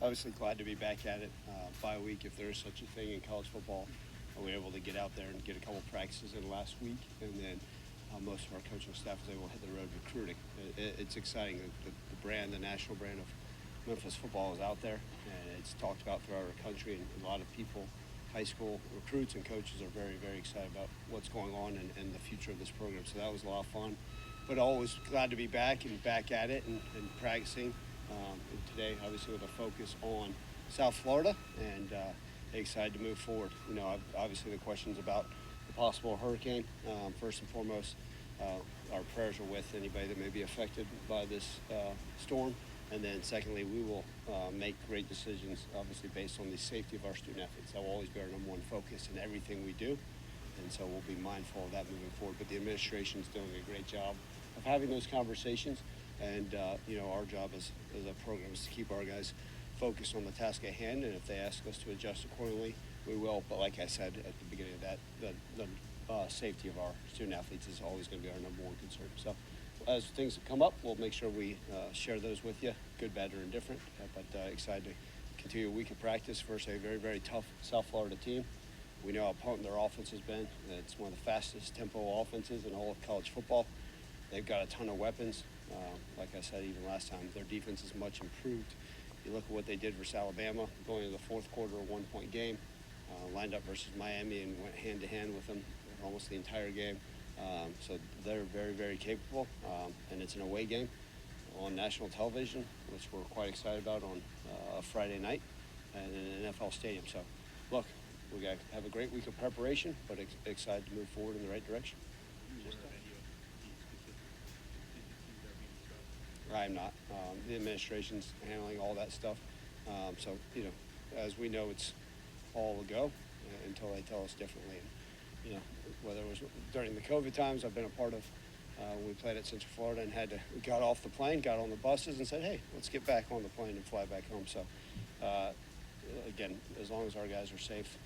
obviously glad to be back at it. Bye week, if there is such a thing in college football. We were able to get out there and get a couple practices in last week, and then most of our coaching staff was able to hit the road recruiting. It's exciting. The brand, the national brand of Memphis football is out there, and it's talked about throughout our country, and a lot of people, high school recruits and coaches are very, very excited about what's going on and the future of this program. So that was a lot of fun. But always glad to be back and back at it and practicing. And today, obviously, with a focus on South Florida, and excited to move forward. You know, obviously the questions about the possible hurricane. First and foremost, our prayers are with anybody that may be affected by this storm. And then secondly, we will make great decisions, obviously based on the safety of our student athletes. That will always be our number one focus in everything we do. And so we'll be mindful of that moving forward. But the administration is doing a great job of having those conversations. And, you know, our job as a program is to keep our guys focused on the task at hand. And if they ask us to adjust accordingly, we will. But like I said at the beginning of that, the safety of our student athletes is always going to be our number one concern. So as things come up, we'll make sure we share those with you, good, bad, or indifferent. But excited to continue a week of practice versus a very, very tough South Florida team. We know how potent their offense has been. It's one of the fastest tempo offenses in all of college football. They've got a ton of weapons. Like I said, even last time, their defense is much improved. You look at what they did versus Alabama, going into the fourth quarter, a one-point game, lined up versus Miami and went hand-to-hand with them almost the entire game. So they're very, very capable, and it's an away game on national television, which we're quite excited about on a Friday night and in an NFL stadium. So, look, we got to have a great week of preparation, but excited to move forward in the right direction. I'm not. The administration's handling all that stuff. So, you know, as we know, it's all a go until they tell us differently. And, you know, whether it was during the COVID times, I've been a part of, we played at Central Florida and we got off the plane, got on the buses and said, hey, let's get back on the plane and fly back home. So, again, as long as our guys are safe,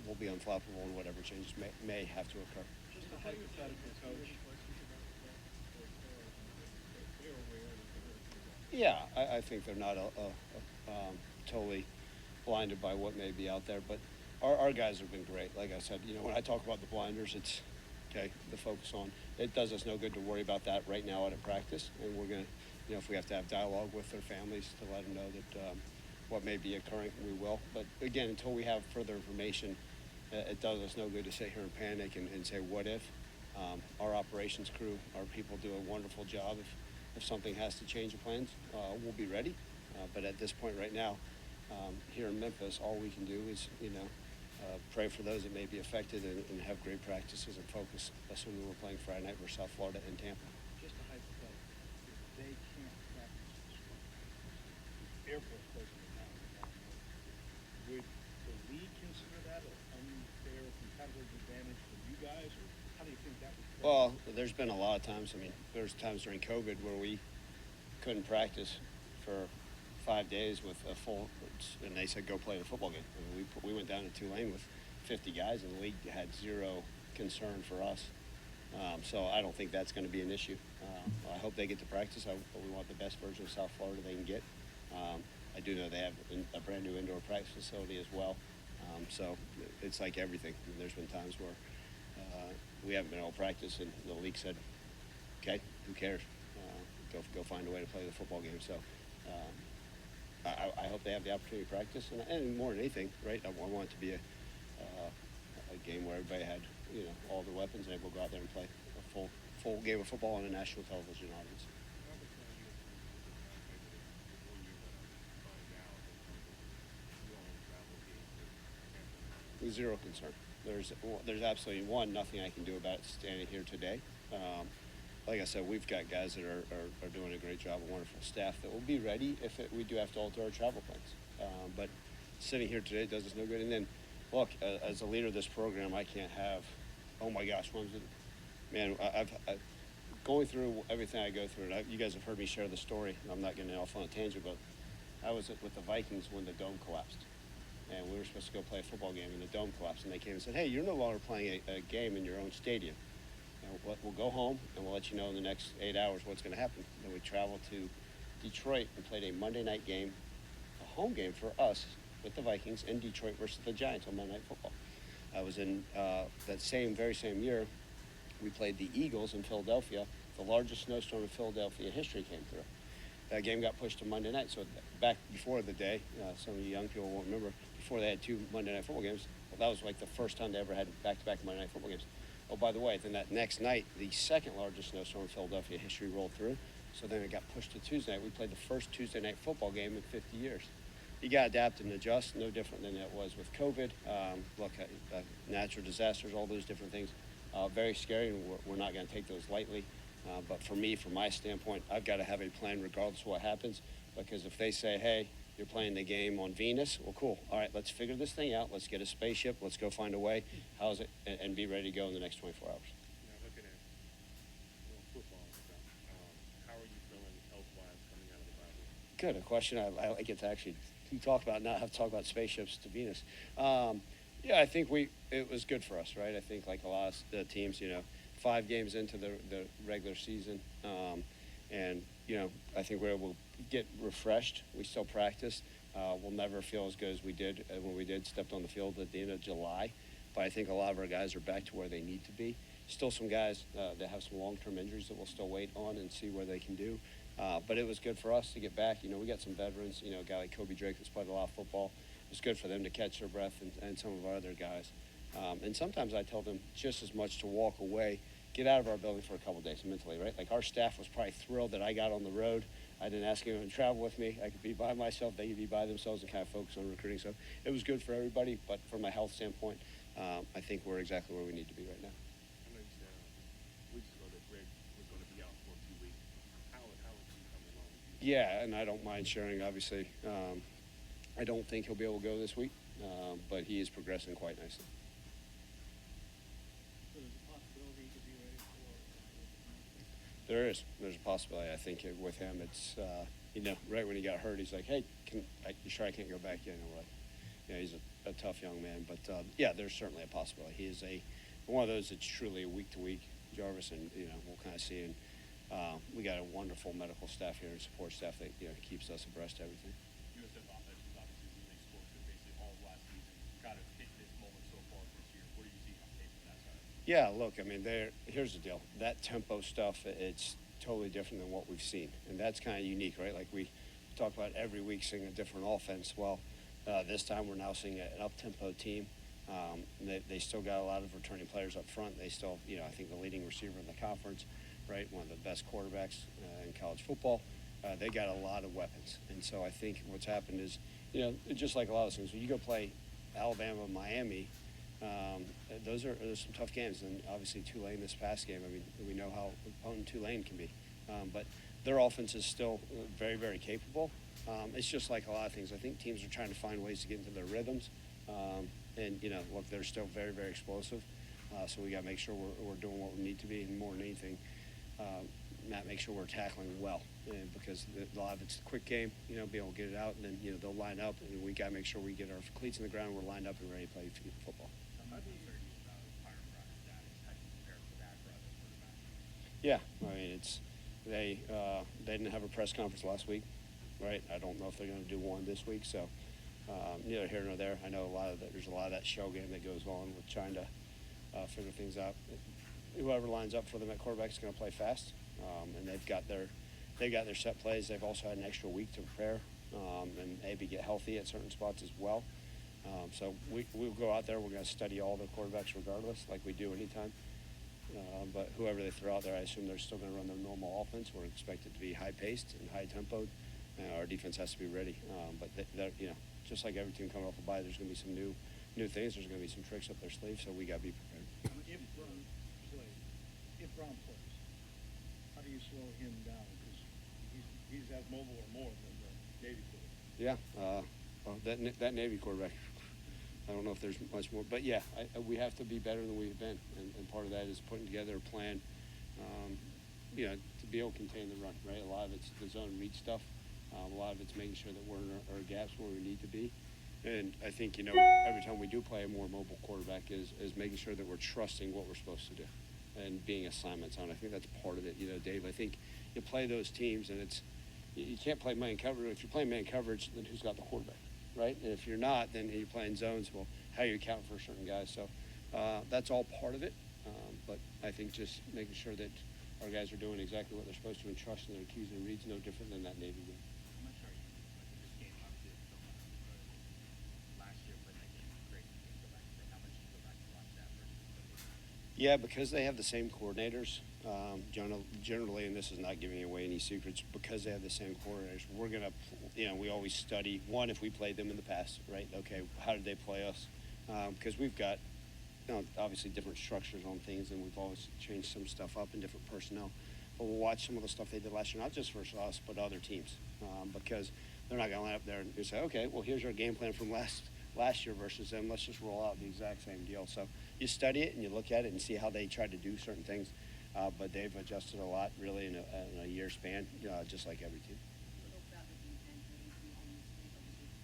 we'll be unflappable and whatever changes may have to occur. Just a hypothetical, coach. Yeah, I think they're not totally blinded by what may be out there, but our guys have been great. Like I said, you know, when I talk about the blinders, it's okay, the focus on, it does us no good to worry about that right now out of practice, and we're going to, you know, if we have to have dialogue with their families to let them know that what may be occurring, we will. But again, until we have further information, it does us no good to sit here and panic and say, what if? Our operations crew, our people do a wonderful job. If something has to change the plans, we'll be ready. But at this point right now, here in Memphis, all we can do is, you know, pray for those that may be affected and have great practices and focus, assuming we're playing Friday night versus South Florida and Tampa. Just a hypothetical. If they can't practice this week, airport's closing it down. Would the league consider that an unfair competitive advantage for you guys, or how do you think that would play? Well, there's been a lot of times. I mean, there's times during COVID where we couldn't practice for 5 days with a full, and they said go play the football game. I mean, we went down to Tulane with 50 guys, and the league had zero concern for us. So I don't think that's going to be an issue. I hope they get to practice. We want the best version of South Florida they can get. I do know they have a brand new indoor practice facility as well. So it's like everything. I mean, there's been times where we haven't been able to practice, and the league said, okay, who cares? Go find a way to play the football game. So I hope they have the opportunity to practice, and more than anything, right? I want it to be a game where everybody had, you know, all the weapons and able to go out there and play a full game of football on a national television audience. Zero concern. There's absolutely nothing I can do about it standing here today. Like I said, we've got guys that are doing a great job, a wonderful staff that will be ready if we do have to alter our travel plans. But sitting here today does us no good. And then, look, as a leader of this program, I can't have, oh my gosh, man, I've going through everything I go through, and you guys have heard me share the story. I'm not getting off on a tangent, but I was with the Vikings when the dome collapsed. And we were supposed to go play a football game, and the dome collapsed. And they came and said, hey, you're no longer playing a game in your own stadium. And we'll go home, and we'll let you know in the next 8 hours what's going to happen. Then we traveled to Detroit and played a Monday night game, home game for us with the Vikings in Detroit versus the Giants on Monday Night Football. I was in that very same year. We played the Eagles in Philadelphia. The largest snowstorm in Philadelphia history came through. That game got pushed to Monday night. So back before the day, some of you young people won't remember, before they had 2 Monday Night Football games, well, that was like the first time they ever had back-to-back Monday Night Football games. Oh, by the way, then that next night, the second largest snowstorm in Philadelphia history rolled through. So then it got pushed to Tuesday night. We played the first Tuesday night football game in 50 years. You got to adapt and adjust, no different than it was with COVID. Natural disasters, all those different things. Very scary, and we're not going to take those lightly. But for me, from my standpoint, I've got to have a plan regardless of what happens, because if they say, hey, you're playing the game on Venus, well, cool. All right, let's figure this thing out. Let's get a spaceship. Let's go find a way. How's it? And be ready to go in the next 24 hours. Now, looking at football and stuff, how are you feeling health-wise coming out of the bye week? Good. A question I get to actually talk about, not have to talk about spaceships to Venus. Yeah, I think it was good for us, right? I think like a lot of the teams, 5 games into the regular season, and I think we're able to get refreshed. We still practice. We'll never feel as good as we did when we stepped on the field at the end of July, but I think a lot of our guys are back to where they need to be. Still some guys that have some long-term injuries that we'll still wait on and see where they can do. But it was good for us to get back. We got some veterans, a guy like Kobe Drake that's played a lot of football. It's good for them to catch their breath, and some of our other guys. And sometimes I tell them just as much to walk away, get out of our building for a couple of days mentally, right? Like our staff was probably thrilled that I got on the road. I didn't ask anyone to travel with me. I could be by myself. They could be by themselves and kind of focus on recruiting. So it was good for everybody. But from a health standpoint, I think we're exactly where we need to be right now. I know you said weeks ago that Greg was going to be out for a few weeks. How is he coming along with you? Yeah, and I don't mind sharing, obviously. I don't think he'll be able to go this week, but he is progressing quite nicely. So there's a possibility to be ready for There's a possibility. I think with him, it's right when he got hurt, he's like, "Hey, you sure I can't go back yet?" And we're like, he's a tough young man, but yeah, there's certainly a possibility. He is one of those that's truly a week to week, Jarvis, and we'll kind of see. And we got a wonderful medical staff here and support staff that keeps us abreast of everything. USF offense was obviously really explosive basically all of last season. Kind of hit this moment so far this year. What do you see on tape from that side? Yeah, look, I mean, here's the deal. That tempo stuff, it's totally different than what we've seen. And that's kind of unique, right? Like we talk about every week seeing a different offense. Well, this time we're now seeing an up-tempo team. They still got a lot of returning players up front. They still, I think the leading receiver in the conference, right? One of the best quarterbacks in college football. They got a lot of weapons. And so I think what's happened is, just like a lot of things, when you go play Alabama, Miami, those are some tough games. And obviously Tulane this past game, I mean, we know how opponent Tulane can be. But their offense is still very, very capable. It's just like a lot of things. I think teams are trying to find ways to get into their rhythms. And look, they're still very, very explosive. So we got to make sure we're doing what we need to be, and more than anything, Matt, make sure we're tackling well, because a lot of it's a quick game, be able to get it out, and then, they'll line up, and we got to make sure we get our cleats in the ground, we're lined up and ready to play football. How do you concern you about Byron Brown's status? How do you prepare for that for other quarterbacks? Yeah, I mean, they didn't have a press conference last week, right? I don't know if they're going to do one this week, so neither here nor there. I know there's a lot of that show game that goes on with trying to figure things out. Whoever lines up for them at quarterback is going to play fast, and they've got their set plays. They've also had an extra week to prepare and maybe get healthy at certain spots as well. So we'll go out there. We're going to study all the quarterbacks regardless, like we do anytime. But whoever they throw out there, I assume they're still going to run their normal offense. We're expected to be high-paced and high-tempoed. Our defense has to be ready. But just like every team coming off a bye, there's going to be some new things. There's going to be some tricks up their sleeve, so we got to be prepared. If Brown plays, how do you slow him down? Because he's as mobile or more than the Navy quarterback. Yeah, that Navy quarterback. I don't know if there's much more, but yeah, we have to be better than we've been, and part of that is putting together a plan, to be able to contain the run. Right, a lot of it's the zone read stuff. A lot of it's making sure that we're in our gaps where we need to be. And I think, every time we do play a more mobile quarterback is making sure that we're trusting what we're supposed to do and being assignments on. I think that's part of it, Dave. I think you play those teams and it's, you can't play man coverage. If you're playing man coverage, then who's got the quarterback, right? And if you're not, then you're playing zones. Well, how you account for certain guys. So that's all part of it. But I think just making sure that our guys are doing exactly what they're supposed to and trusting their cues and reads no different than that Navy game. I'm not sure you like this game obviously it's so much, but last year when that game was great, you can go back and say how much you go back and watch that versus Yeah, because they have the same coordinators. Generally, and this is not giving away any secrets, because they have the same coordinators, we're going to, we always study, one, if we played them in the past, right? Okay, how did they play us? Because we've got, obviously different structures on things, and we've always changed some stuff up in different personnel. But we'll watch some of the stuff they did last year, not just versus us, but other teams, because they're not going to line up there and say, okay, well, here's our game plan from last year versus them. Let's just roll out the exact same deal. So you study it and you look at it and see how they try to do certain things. But they've adjusted a lot, really, in a year span, just like every team. About the defense, obviously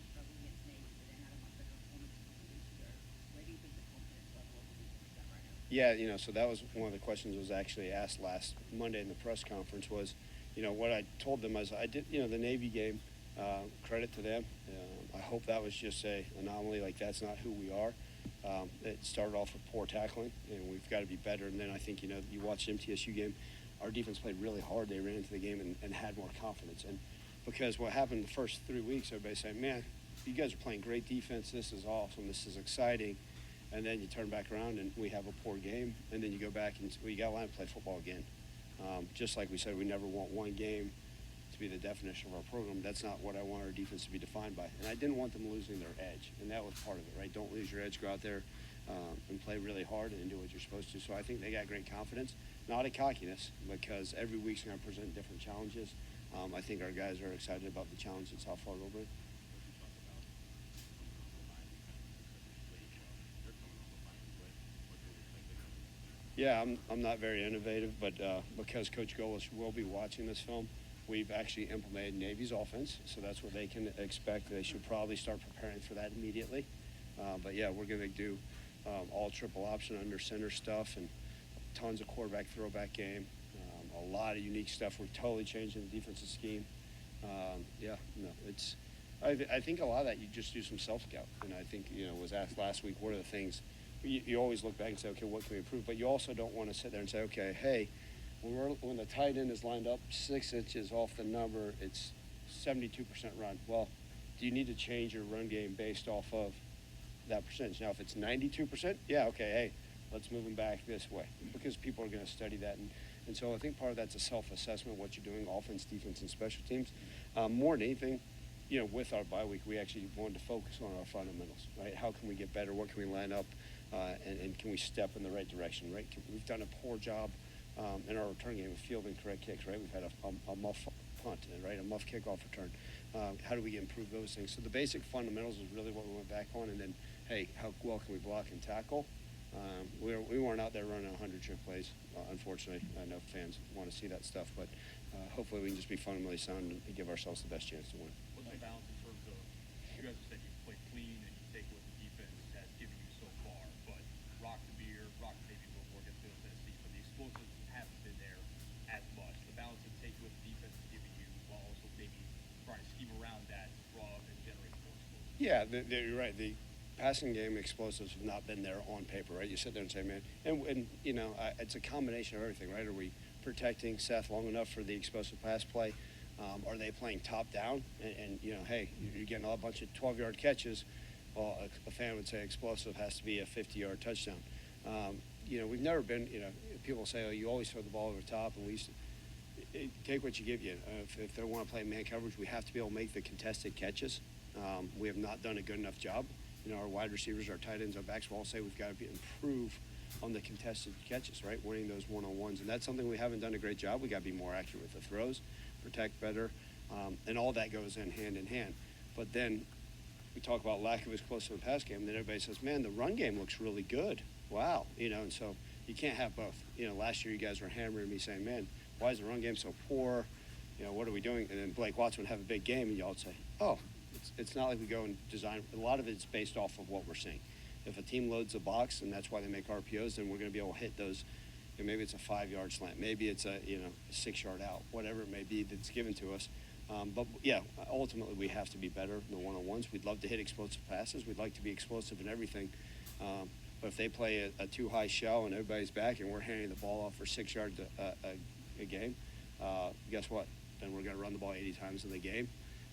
struggling against Navy, but then had a much better performance a couple of weeks ago. Where do you think the confidence level of the defense is at right now? Yeah, so that was one of the questions was actually asked last Monday in the press conference was, what I told them was I did, the Navy game, credit to them. I hope that was just a anomaly, like that's not who we are. It started off with poor tackling, and we've got to be better. And then I think, you watch the MTSU game, our defense played really hard. They ran into the game and had more confidence. And because what happened the first 3 weeks, everybody's saying, man, you guys are playing great defense. This is awesome. This is exciting. And then you turn back around and we have a poor game. And then you go back and we got to learn to play football again. Just like we said, we never want one game to be the definition of our program. That's not what I want our defense to be defined by. And I didn't want them losing their edge. And that was part of it, right? Don't lose your edge. Go out there and play really hard and do what you're supposed to. So I think they got great confidence, not a cockiness, because every week's going to present different challenges. I think our guys are excited about the challenge that South Florida will bring. Yeah, I'm not very innovative, but because Coach Golis will be watching this film, we've actually implemented Navy's offense, so that's what they can expect. They should probably start preparing for that immediately. But yeah, we're going to do all triple option under center stuff and tons of quarterback throwback game. A lot of unique stuff. We're totally changing the defensive scheme. I think a lot of that you just do some self-scout. And I think, was asked last week, what are the things you always look back and say, okay, what can we improve? But you also don't want to sit there and say, okay, hey, when the tight end is lined up 6 inches off the number, it's 72% run. Well, do you need to change your run game based off of that percentage? Now, if it's 92%, yeah, okay, hey, let's move them back this way, because people are going to study that. And so I think part of that's a self-assessment of what you're doing, offense, defense, and special teams. More than anything, with our bye week, we actually wanted to focus on our fundamentals, right? How can we get better? What can we line up? And can we step in the right direction, right? We've done a poor job in our return game of fielding correct kicks, right? We've had a muff punt, right? A muff kickoff return. How do we improve those things? So the basic fundamentals is really what we went back on. And then, hey, how well can we block and tackle? We weren't out there running 100-trick plays, unfortunately. I know fans want to see that stuff, but hopefully we can just be fundamentally sound and give ourselves the best chance to win. What's the balance in terms of, you guys have said you play clean and you take what the defense has given you so far, but rock the beer, rock maybe a little more against Middle Tennessee, but the explosives haven't been there as much. The balance of take what the defense has given you while also maybe trying to scheme around that, draw and generate more explosives. Yeah, you're right. The passing game explosives have not been there on paper, right? You sit there and say, man, and it's a combination of everything, right? Are we protecting Seth long enough for the explosive pass play? Are they playing top down? And hey, you're getting a bunch of 12-yard catches. Well, a fan would say explosive has to be a 50-yard touchdown. We've never been, people say, oh, you always throw the ball over the top, and we used to take what you give you. If they want to play man coverage, we have to be able to make the contested catches. We have not done a good enough job. Our wide receivers, our tight ends, our backs will all say we've got to improve on the contested catches, right? Winning those one-on-ones. And that's something we haven't done a great job. We got to be more accurate with the throws, protect better, and all that goes in hand. But then we talk about lack of explosive pass game, and then everybody says, man, the run game looks really good. Wow. And so you can't have both. Last year you guys were hammering me saying, man, why is the run game so poor? What are we doing? And then Blake Watson would have a big game, and y'all would say, oh, it's not like we go and design. A lot of it's based off of what we're seeing. If a team loads a box, and that's why they make RPOs, then we're going to be able to hit those. Maybe it's a 5-yard slant. Maybe it's a 6-yard out. Whatever it may be that's given to us. But yeah, ultimately we have to be better in the one-on-ones. We'd love to hit explosive passes. We'd like to be explosive in everything. But if they play a too high shell and everybody's back and we're handing the ball off for 6 yards a game, guess what? Then we're going to run the ball 80 times in the game,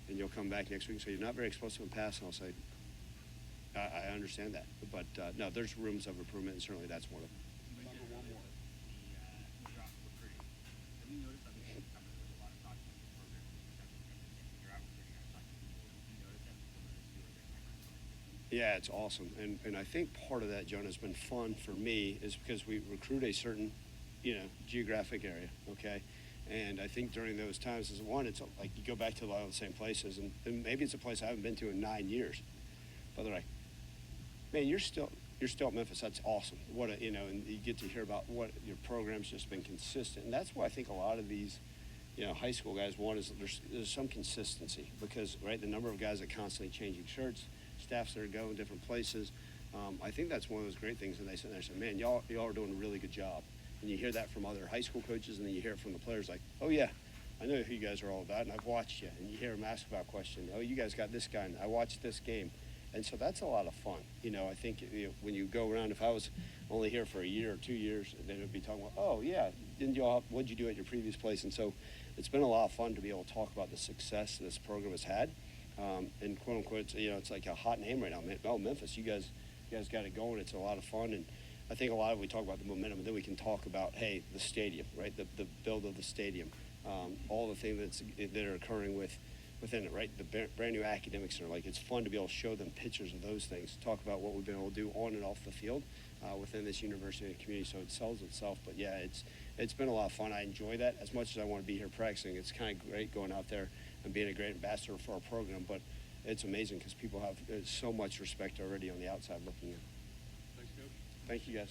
and you'll come back next week and say, you're not very explosive in pass, and I'll say, I understand that. But no, there's rooms of improvement, and certainly that's one of them. You mentioned one more. The drop recruiting. Have you noticed, obviously, there's a lot of talk about this program, you're out recruiting outside of people. Have you noticed that people notice you or they're kind of Yeah, it's awesome. And I think part of that, Jonah, has been fun for me is because we recruit a certain, geographic area, okay? And I think during those times, it's like you go back to a lot of the same places, and maybe it's a place I haven't been to in 9 years. But they're like, man, you're still at Memphis. That's awesome. And you get to hear about what your program's just been consistent. And that's why I think a lot of these, high school guys want is there's some consistency because, right, the number of guys that constantly changing shirts, staffs that are going different places. I think that's one of those great things. And they sit there and say, man, y'all are doing a really good job. And you hear that from other high school coaches, and then you hear it from the players like, oh, yeah, I know who you guys are all about, and I've watched you. And you hear them ask about questions. Oh, you guys got this guy, and I watched this game. And so that's a lot of fun. I think when you go around, if I was only here for a year or 2 years, then it would be talking about, oh, yeah, what'd you do at your previous place? And so it's been a lot of fun to be able to talk about the success this program has had. And quote unquote, it's like a hot name right now. Oh, Memphis, you guys got it going. It's a lot of fun. And I think a lot of we talk about the momentum, and then we can talk about, hey, the stadium, right? The build of the stadium, all the things that are occurring within it, right? The brand new academic center. Like, it's fun to be able to show them pictures of those things, talk about what we've been able to do on and off the field within this university and community. So it sells itself. But yeah, it's been a lot of fun. I enjoy that as much as I want to be here practicing. It's kind of great going out there and being a great ambassador for our program. But it's amazing because people have so much respect already on the outside looking in. Thanks, Coach. Thank you, guys.